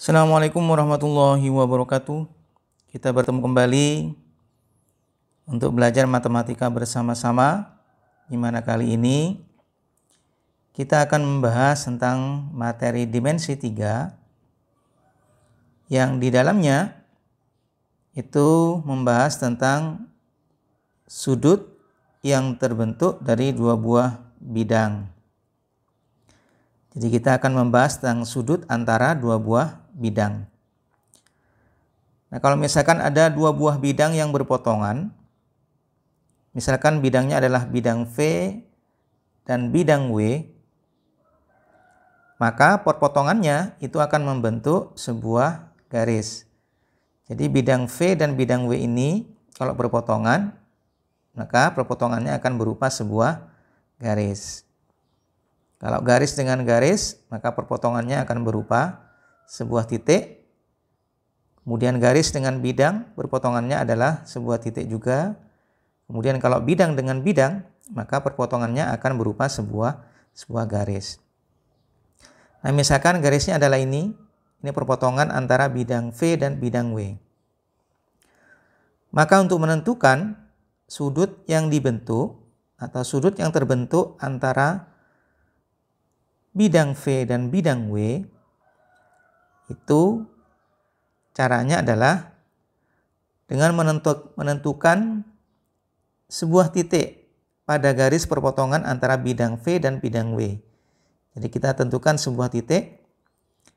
Assalamualaikum warahmatullahi wabarakatuh. Kita bertemu kembali untuk belajar matematika bersama-sama, di mana kali ini kita akan membahas tentang materi dimensi 3 yang di dalamnya itu membahas tentang sudut yang terbentuk dari dua buah bidang. Jadi kita akan membahas tentang sudut antara dua buah bidang. Nah, kalau misalkan ada dua buah bidang yang berpotongan, misalkan bidangnya adalah bidang V dan bidang W, maka perpotongannya itu akan membentuk sebuah garis. Jadi bidang V dan bidang W ini kalau berpotongan, maka perpotongannya akan berupa sebuah garis. Kalau garis dengan garis, maka perpotongannya akan berupa sebuah titik. Kemudian garis dengan bidang, perpotongannya adalah sebuah titik juga. Kemudian kalau bidang dengan bidang, maka perpotongannya akan berupa sebuah garis. Nah, misalkan garisnya adalah ini perpotongan antara bidang V dan bidang W. Maka untuk menentukan sudut yang dibentuk atau sudut yang terbentuk antara bidang V dan bidang W, itu caranya adalah dengan menentukan sebuah titik pada garis perpotongan antara bidang V dan bidang W. Jadi kita tentukan sebuah titik,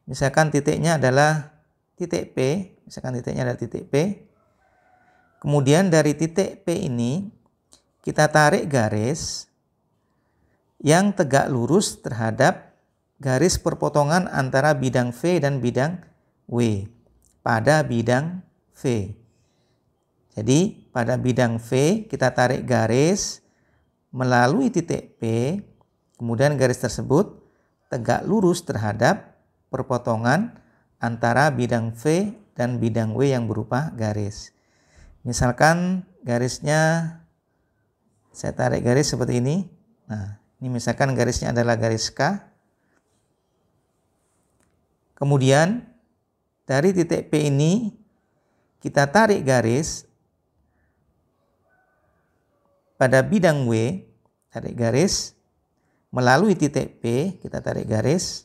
misalkan titiknya adalah titik P, Kemudian dari titik P ini kita tarik garis yang tegak lurus terhadap garis perpotongan antara bidang V dan bidang W pada bidang V. Jadi pada bidang V kita tarik garis melalui titik P, kemudian garis tersebut tegak lurus terhadap perpotongan antara bidang V dan bidang W yang berupa garis. Misalkan garisnya saya tarik garis seperti ini. Nah, ini misalkan garisnya adalah garis K. Kemudian dari titik P ini kita tarik garis pada bidang W, tarik garis melalui titik P, kita tarik garis.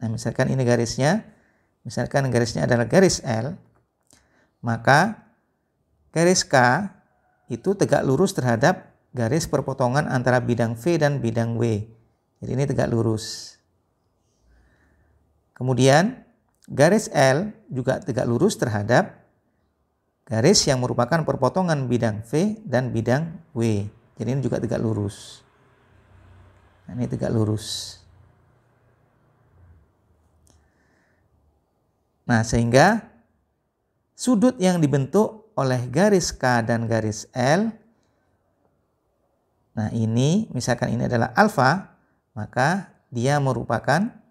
Nah, misalkan ini garisnya, misalkan garisnya adalah garis L, maka garis K itu tegak lurus terhadap garis perpotongan antara bidang V dan bidang W. Jadi ini tegak lurus. Kemudian garis L juga tegak lurus terhadap garis yang merupakan perpotongan bidang V dan bidang W. Jadi ini juga tegak lurus. Nah, ini tegak lurus. Nah, sehingga sudut yang dibentuk oleh garis K dan garis L, nah ini misalkan ini adalah alfa, maka dia merupakan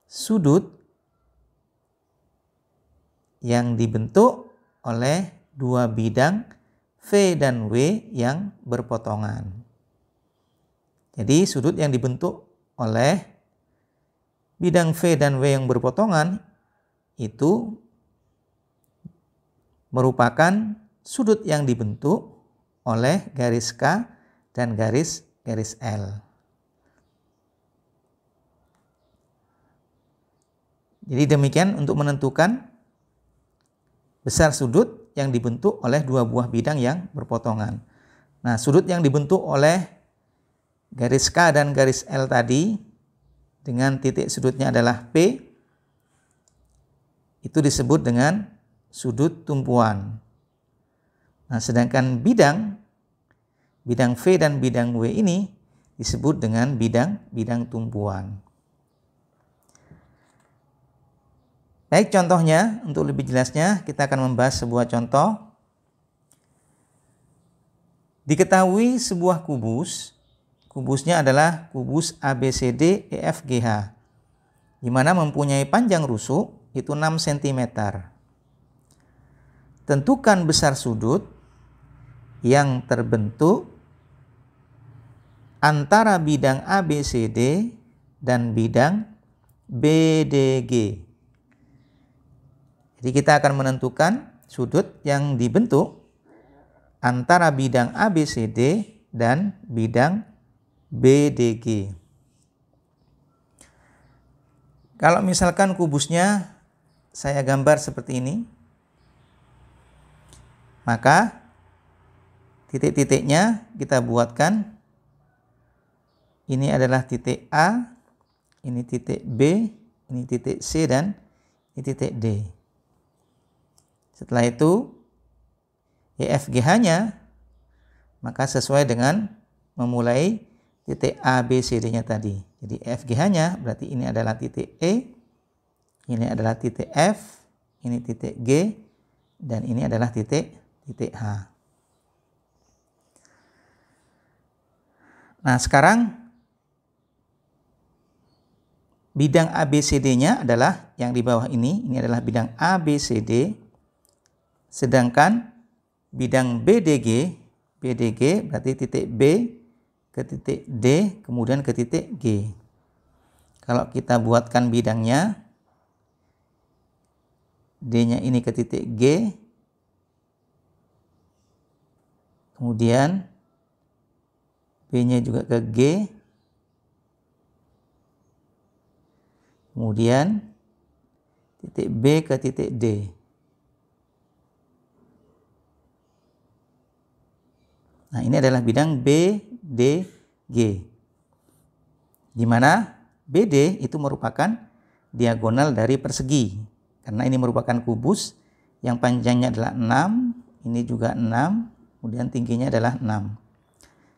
sudut yang dibentuk oleh dua bidang V dan W yang berpotongan. Jadi sudut yang dibentuk oleh bidang V dan W yang berpotongan itu merupakan sudut yang dibentuk oleh garis K dan garis L. Jadi demikian untuk menentukan besar sudut yang dibentuk oleh dua buah bidang yang berpotongan. Nah, sudut yang dibentuk oleh garis K dan garis L tadi dengan titik sudutnya adalah P, itu disebut dengan sudut tumpuan. Nah, sedangkan bidang V dan bidang W ini disebut dengan bidang tumpuan. Baik, contohnya untuk lebih jelasnya kita akan membahas sebuah contoh. Diketahui sebuah kubusnya adalah kubus ABCD EFGH, di mana mempunyai panjang rusuk itu 6 cm. Tentukan besar sudut yang terbentuk antara bidang ABCD dan bidang BDG. Jadi kita akan menentukan sudut yang dibentuk antara bidang ABCD dan bidang BDG. Kalau misalkan kubusnya saya gambar seperti ini, maka titik-titiknya kita buatkan. Ini adalah titik A, ini titik B, ini titik C, dan ini titik D. Setelah itu EFGH-nya maka sesuai dengan memulai titik A, B, C, D-nya tadi. Jadi EFGH-nya berarti ini adalah titik E, ini adalah titik F, ini titik G, dan ini adalah titik H. Nah, sekarang bidang ABCD-nya adalah yang di bawah ini adalah bidang ABCD, sedangkan bidang BDG berarti titik B ke titik D, kemudian ke titik G. Kalau kita buatkan bidangnya, D-nya ini ke titik G, kemudian B-nya juga ke G, kemudian titik B ke titik D. Nah, ini adalah bidang BDG, di mana BD itu merupakan diagonal dari persegi, karena ini merupakan kubus yang panjangnya adalah 6, ini juga 6, kemudian tingginya adalah 6.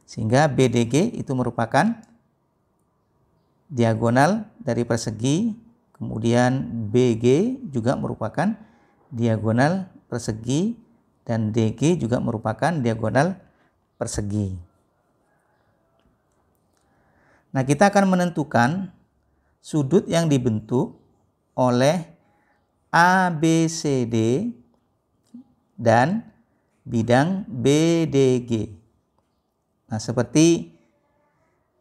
Sehingga BDG itu merupakan diagonal dari persegi, kemudian BG juga merupakan diagonal persegi, dan DG juga merupakan diagonal persegi. Nah, kita akan menentukan sudut yang dibentuk oleh ABCD dan bidang BDG. Nah, seperti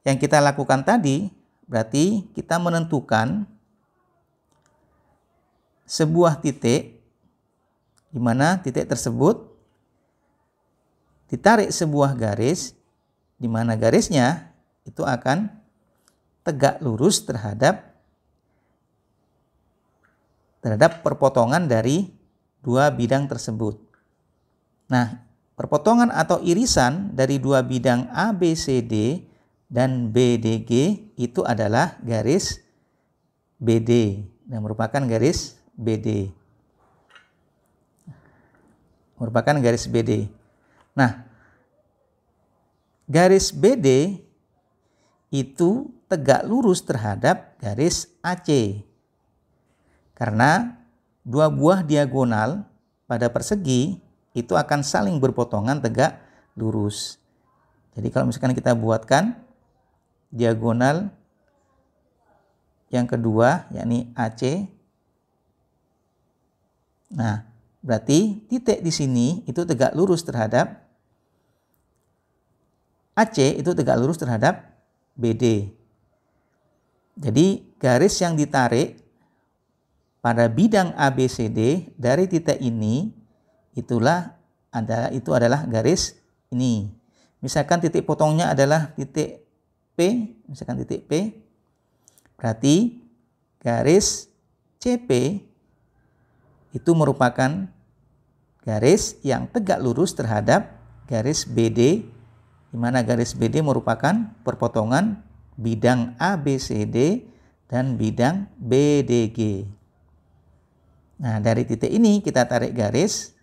yang kita lakukan tadi, berarti kita menentukan sebuah titik di mana titik tersebut ditarik sebuah garis, di mana garisnya itu akan tegak lurus terhadap perpotongan dari dua bidang tersebut. Nah, perpotongan atau irisan dari dua bidang ABCD dan BDG itu adalah garis BD, dan merupakan garis BD. Nah, garis BD itu tegak lurus terhadap garis AC. Karena dua buah diagonal pada persegi itu akan saling berpotongan tegak lurus. Jadi kalau misalkan kita buatkan diagonal yang kedua, yakni AC. Nah, berarti titik di sini itu tegak lurus terhadap AC, itu tegak lurus terhadap BD. Jadi garis yang ditarik pada bidang ABCD dari titik ini itu adalah garis ini. Misalkan titik potongnya adalah titik P, misalkan titik P, berarti garis CP itu merupakan garis yang tegak lurus terhadap garis BD, di mana garis BD merupakan perpotongan bidang ABCD dan bidang BDG. Nah, dari titik ini kita tarik garis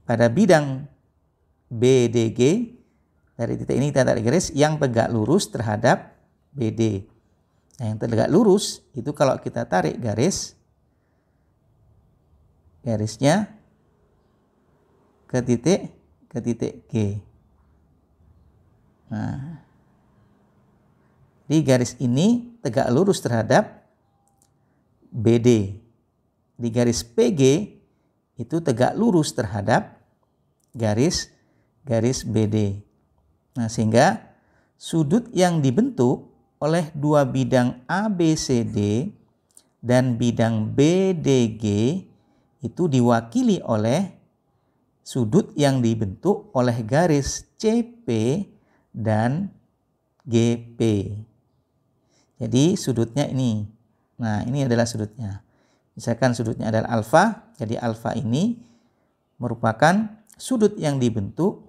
pada bidang BDG. Dari titik ini kita tarik garis yang tegak lurus terhadap BD. Nah, yang tegak lurus itu kalau kita tarik garisnya ke titik G. Nah, di garis ini tegak lurus terhadap BD. Di garis PG itu tegak lurus terhadap garis BD. Nah, sehingga sudut yang dibentuk oleh dua bidang ABCD dan bidang BDG itu diwakili oleh sudut yang dibentuk oleh garis CP dan GP. Jadi sudutnya ini. Nah, ini adalah sudutnya. Misalkan sudutnya adalah alfa, jadi alfa ini merupakan sudut yang dibentuk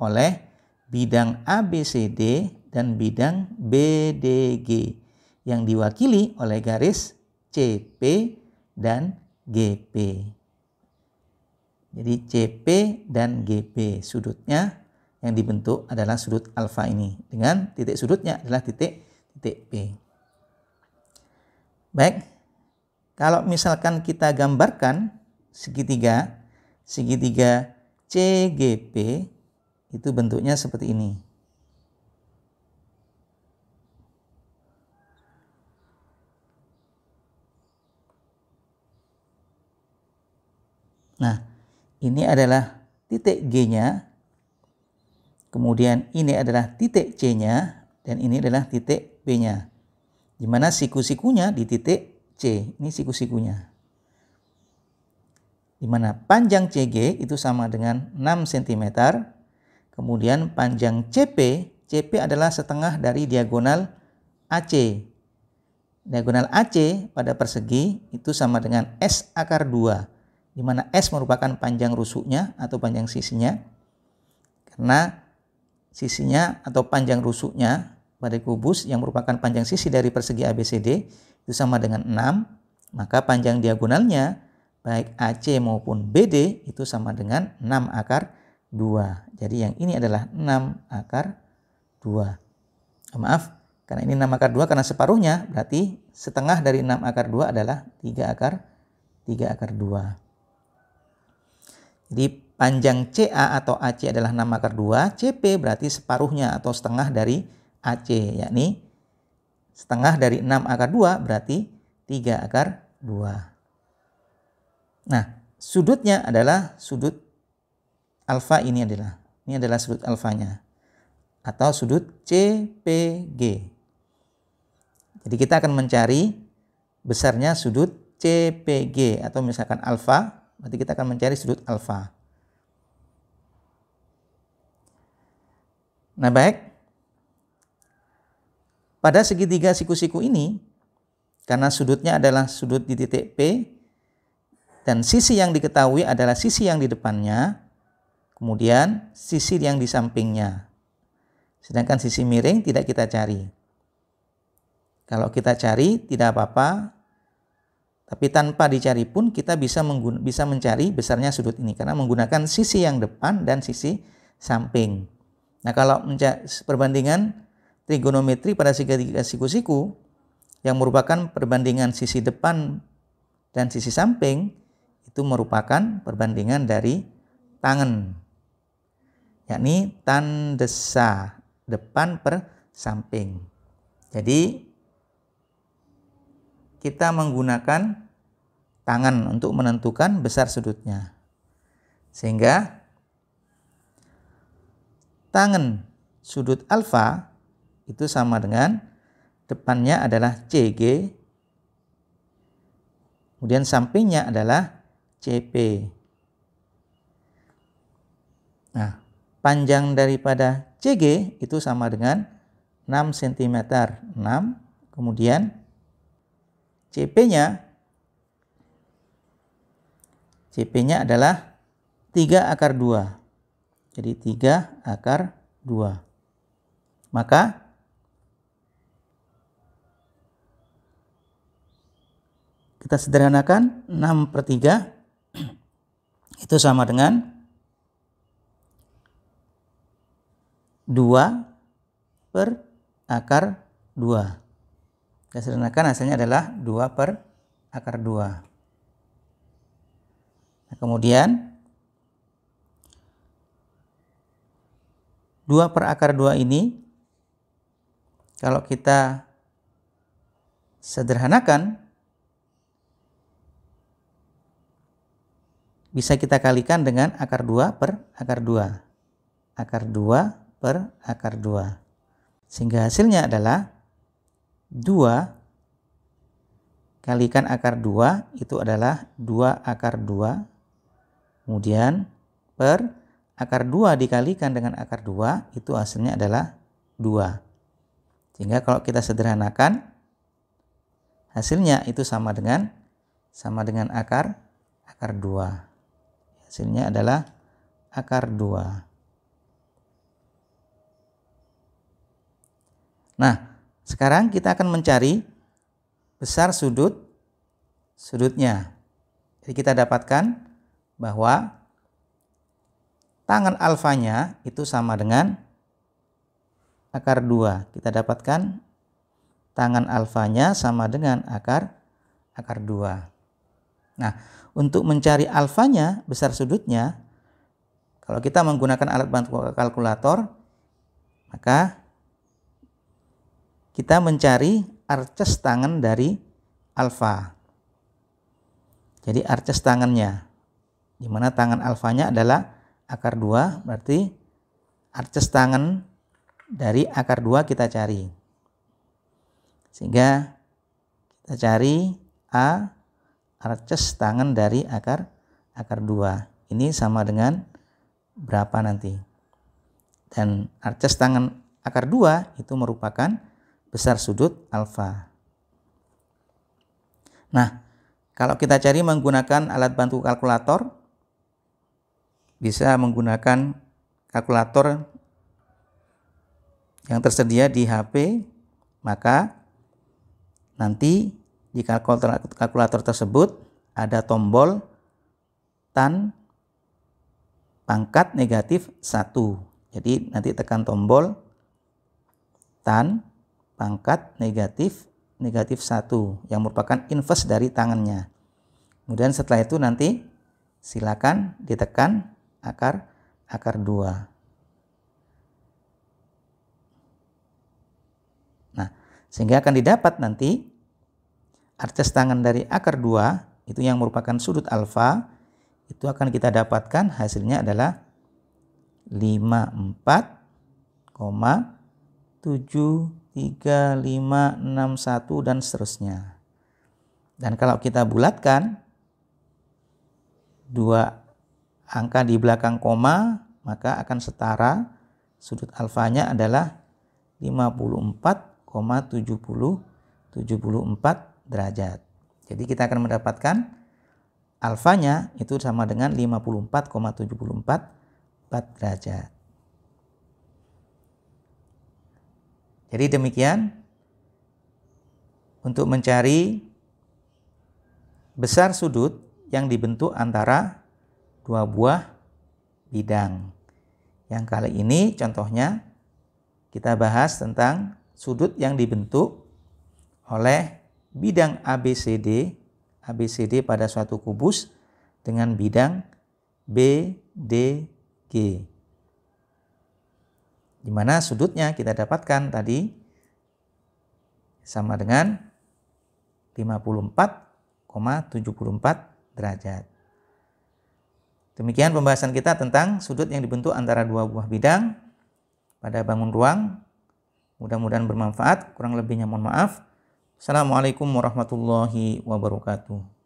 oleh bidang ABCD dan bidang BDG yang diwakili oleh garis CP dan GP. Jadi CP dan GP sudutnya yang dibentuk adalah sudut alfa ini dengan titik sudutnya adalah titik P. Baik, kalau misalkan kita gambarkan segitiga CGP itu bentuknya seperti ini. Nah, ini adalah titik G-nya, kemudian ini adalah titik C-nya, dan ini adalah titik P-nya. Di mana siku-sikunya di titik C, ini siku-sikunya. Di mana panjang CG itu sama dengan 6 cm, kemudian panjang CP adalah setengah dari diagonal AC. Diagonal AC pada persegi itu sama dengan S akar 2. Di mana S merupakan panjang rusuknya atau panjang sisinya. Karena sisinya atau panjang rusuknya pada kubus yang merupakan panjang sisi dari persegi ABCD itu sama dengan 6, maka panjang diagonalnya baik AC maupun BD itu sama dengan 6 akar 2. Jadi yang ini adalah 6 akar 2. Maaf, karena ini 6 akar 2 karena separuhnya berarti setengah dari 6 akar 2 adalah 3 akar 2. Jadi panjang CA atau AC adalah 6 akar 2, CP berarti separuhnya atau setengah dari AC, yakni setengah dari 6 akar 2 berarti 3 akar 2. Nah, sudutnya adalah sudut alfa ini adalah sudut alfanya atau sudut CPG. Jadi kita akan mencari besarnya sudut CPG atau misalkan alfa. Berarti kita akan mencari sudut alfa. Nah, baik. Pada segitiga siku-siku ini, karena sudutnya adalah sudut di titik P, dan sisi yang diketahui adalah sisi yang di depannya, kemudian sisi yang di sampingnya. Sedangkan sisi miring tidak kita cari. Kalau kita cari tidak apa-apa, tapi tanpa dicari pun kita bisa mencari besarnya sudut ini karena menggunakan sisi yang depan dan sisi samping. Nah, kalau perbandingan trigonometri pada segitiga siku-siku yang merupakan perbandingan sisi depan dan sisi samping itu merupakan perbandingan dari tangen, yakni tan desa, depan per samping. Jadi kita menggunakan tangan untuk menentukan besar sudutnya. Sehingga tangen sudut alfa itu sama dengan depannya adalah CG, kemudian sampingnya adalah CP. Nah, panjang daripada CG itu sama dengan 6 cm. 6, kemudian CP-nya adalah 3 akar 2. Jadi 3 akar 2. Maka kita sederhanakan 6/3 itu sama dengan 2 per akar 2. Kita sederhanakan hasilnya adalah 2 per akar 2. Nah, kemudian 2 per akar 2 ini kalau kita sederhanakan bisa kita kalikan dengan akar 2 per akar 2. Akar 2 per akar 2. Sehingga hasilnya adalah 2 kalikan akar 2 itu adalah 2 akar 2. Kemudian per akar 2 dikalikan dengan akar 2 itu hasilnya adalah 2. Sehingga kalau kita sederhanakan hasilnya itu sama dengan akar 2. Hasilnya adalah akar 2. Nah, sekarang kita akan mencari besar sudutnya. Jadi kita dapatkan bahwa tangan alfanya itu sama dengan akar 2. Kita dapatkan tangan alfanya sama dengan akar 2. Nah, untuk mencari alfanya, besar sudutnya, kalau kita menggunakan alat bantu kalkulator, maka kita mencari arces tangan dari alfa. Jadi arces tangannya, di mana tangan alfanya adalah akar 2, berarti arces tangan dari akar 2 kita cari. Sehingga kita cari A arces tangan dari akar 2. Ini sama dengan berapa nanti? Dan arces tangan akar 2 itu merupakan besar sudut alfa. Nah, kalau kita cari menggunakan alat bantu kalkulator, bisa menggunakan kalkulator yang tersedia di HP, maka nanti di kalkulator tersebut ada tombol tan pangkat negatif 1. Jadi nanti tekan tombol tan pangkat negatif 1 yang merupakan inverse dari tangannya. Kemudian setelah itu nanti silakan ditekan akar 2. Nah, sehingga akan didapat nanti arces tangan dari akar 2 itu yang merupakan sudut alfa, itu akan kita dapatkan hasilnya adalah 54,73561 dan seterusnya. Dan kalau kita bulatkan 2 angka di belakang koma, maka akan setara sudut alfanya adalah 54,74 derajat. Jadi kita akan mendapatkan alfanya itu sama dengan 54,744 derajat. Jadi demikian untuk mencari besar sudut yang dibentuk antara 2 buah bidang. Yang kali ini contohnya kita bahas tentang sudut yang dibentuk oleh bidang ABCD pada suatu kubus dengan bidang BDG. Di mana sudutnya kita dapatkan tadi sama dengan 54,74 derajat. Demikian pembahasan kita tentang sudut yang dibentuk antara 2 buah bidang pada bangun ruang. Mudah-mudahan bermanfaat, kurang lebihnya mohon maaf. Assalamualaikum warahmatullahi wabarakatuh.